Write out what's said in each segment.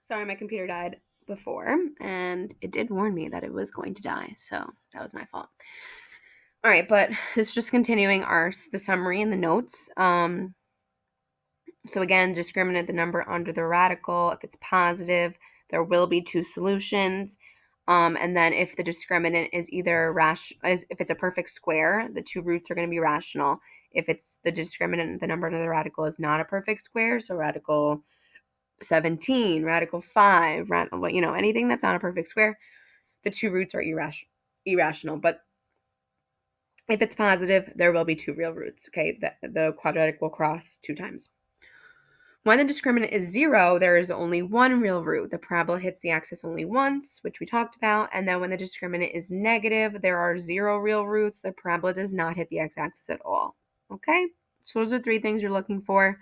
Sorry, my computer died before, and it did warn me that it was going to die, so that was my fault. All right, but this is just continuing the summary and the notes. So again, discriminant, the number under the radical. If it's positive, there will be two solutions. And then if the discriminant is either if it's a perfect square, the two roots are going to be rational. If it's the discriminant, the number under the radical is not a perfect square, so radical 17, radical 5, anything that's not a perfect square, the two roots are irrational. But if it's positive, there will be two real roots, okay? The quadratic will cross two times. When the discriminant is 0, there is only one real root. The parabola hits the axis only once, which we talked about. And then when the discriminant is negative, there are 0 real roots. The parabola does not hit the x-axis at all. Okay? So those are 3 things you're looking for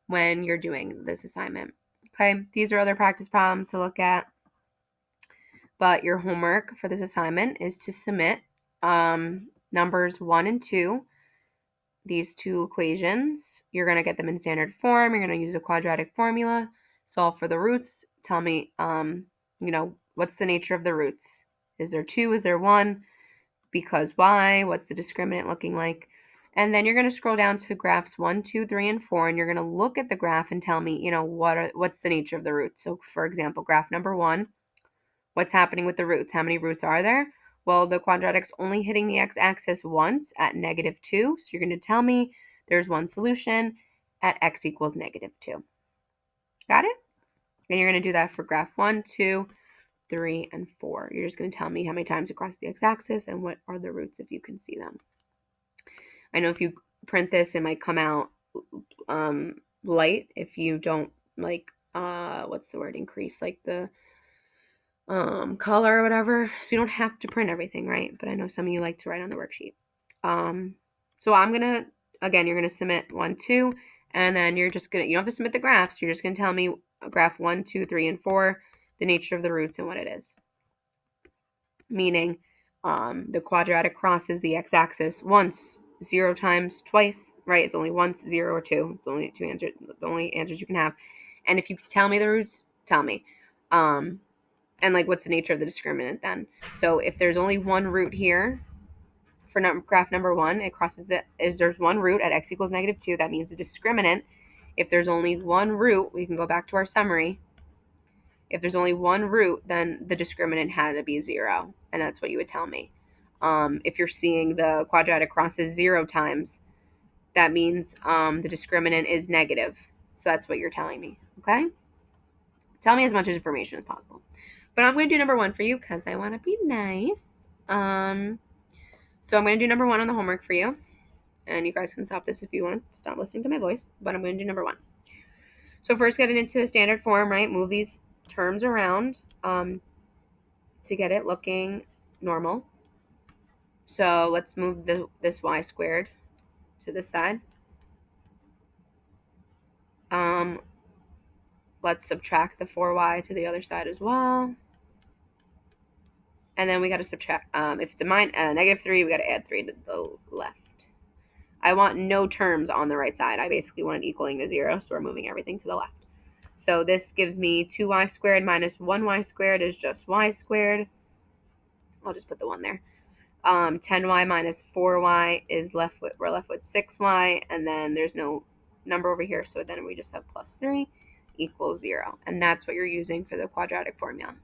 when you're doing this assignment. Okay? These are other practice problems to look at. But your homework for this assignment is to submit numbers 1 and 2. These two equations. You're going to get them in standard form. You're going to use a quadratic formula, solve for the roots. Tell me, what's the nature of the roots? Is there 2? Is there 1? Because why? What's the discriminant looking like? And then you're going to scroll down to graphs 1, 2, 3, and 4, and you're going to look at the graph and tell me, what's the nature of the roots. So, for example, graph number 1, what's happening with the roots? How many roots are there? Well, the quadratic's only hitting the x-axis once at -2. So you're going to tell me there's one solution at x equals -2. Got it? And you're going to do that for graph 1, 2, 3, and 4. You're just going to tell me how many times it crosses the x-axis and what are the roots if you can see them. I know if you print this, it might come out light if you don't increase like the color or whatever. So you don't have to print everything, right? But I know some of you like to write on the worksheet. So you're gonna submit 1, 2, and then you don't have to submit the graphs. You're just gonna tell me graph 1, 2, 3, and 4, the nature of the roots and what it is. Meaning, the quadratic crosses the x-axis once, 0 times, twice, right? It's only once, 0, or 2. It's only 2 answers, the only answers you can have. And if you can tell me the roots, tell me. And what's the nature of the discriminant then? So if there's only one root here for graph number 1, it crosses there's one root at x equals -2. That means the discriminant. If there's only one root, we can go back to our summary. If there's only one root, then the discriminant had to be 0, and that's what you would tell me. If you're seeing the quadratic crosses 0 times, that means the discriminant is negative. So that's what you're telling me, okay? Tell me as much information as possible. But I'm going to do number 1 for you because I want to be nice. So I'm going to do number 1 on the homework for you. And you guys can stop this if you want to stop listening to my voice. But I'm going to do number 1. So first, getting into standard form, right? Move these terms around to get it looking normal. So let's move this y squared to this side. Let's subtract the 4y to the other side as well. And then we got to subtract, if it's a -3, we got to add 3 to the left. I want no terms on the right side. I basically want it equaling to 0, so we're moving everything to the left. So this gives me 2y squared minus 1y squared is just y squared. I'll just put the 1 there. 10y minus 4y is we're left with 6y, and then there's no number over here, so then we just have plus 3 equals 0. And that's what you're using for the quadratic formula.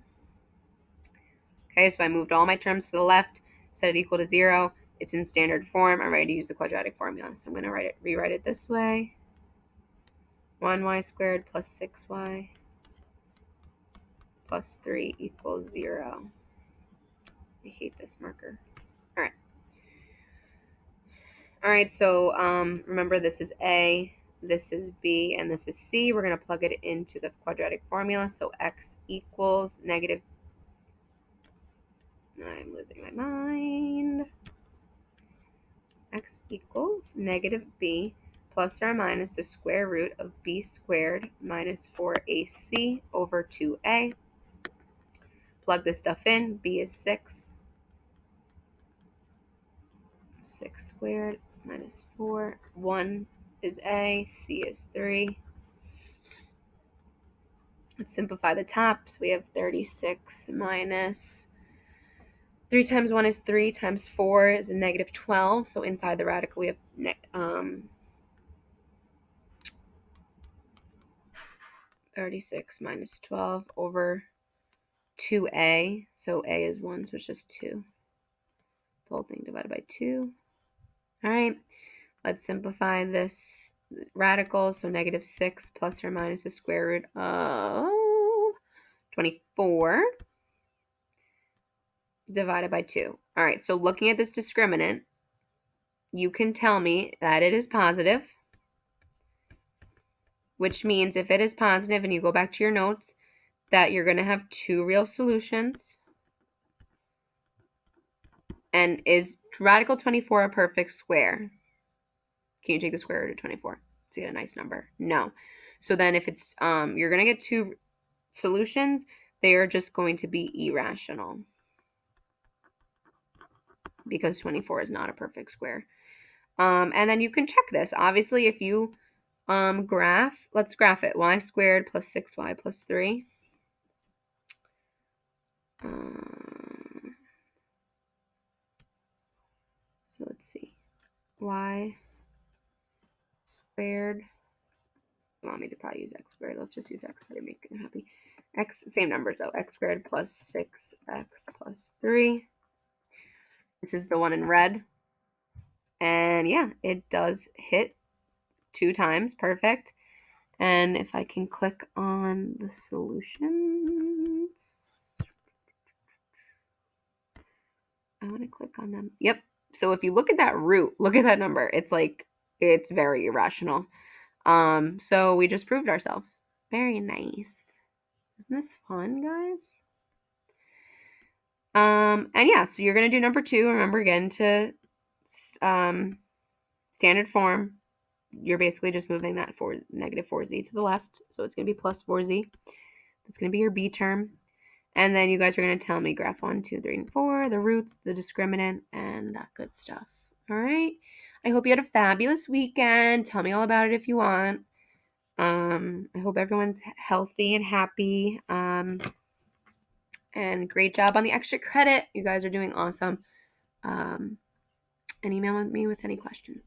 Okay, so I moved all my terms to the left, set it equal to 0. It's in standard form. I'm ready to use the quadratic formula. So I'm going to rewrite it this way. 1y squared plus 6y plus 3 equals 0. I hate this marker. All right, so remember this is A, this is B, and this is C. We're going to plug it into the quadratic formula. So x equals negative. I'm losing my mind. X equals negative b plus or minus the square root of b squared minus 4ac over 2a. Plug this stuff in. B is 6. 6 squared minus 4. 1 is a. C is 3. Let's simplify the top. So we have 36 minus 3 times 1 is 3 times 4 is a negative 12. So inside the radical we have 36 minus 12 over 2a. So a is 1, so it's just 2. The whole thing divided by 2. All right, let's simplify this radical. So negative 6 plus or minus the square root of 24 divided by 2. All right, so looking at this discriminant, you can tell me that it is positive, which means if it is positive and you go back to your notes, that you're going to have 2 real solutions. And is radical 24 a perfect square? Can you take the square root of 24 to get a nice number? No. So then if it's, you're going to get 2 solutions, they are just going to be irrational because 24 is not a perfect square. And then you can check this. Obviously, if you let's graph it. Y squared plus 6y plus 3. So let's see. Y squared. You want me to probably use x squared. Let's just use x so to make it happy. X, same number, so x squared plus 6x plus 3. This is the one in red. And yeah, it does hit 2 times. Perfect. And if I can click on the solutions, I want to click on them. Yep. So if you look at that root, look at that number. It's like, it's very irrational. So we just proved ourselves. Very nice. Isn't this fun, guys? And yeah, so you're going to do number 2. Remember again to standard form. You're basically just moving that negative 4z to the left. So it's going to be plus 4z. That's going to be your B term. And then you guys are going to tell me graph 1, 2, 3, and 4, the roots, the discriminant, and that good stuff. All right. I hope you had a fabulous weekend. Tell me all about it if you want. I hope everyone's healthy and happy. And great job on the extra credit. You guys are doing awesome. And email me with any questions.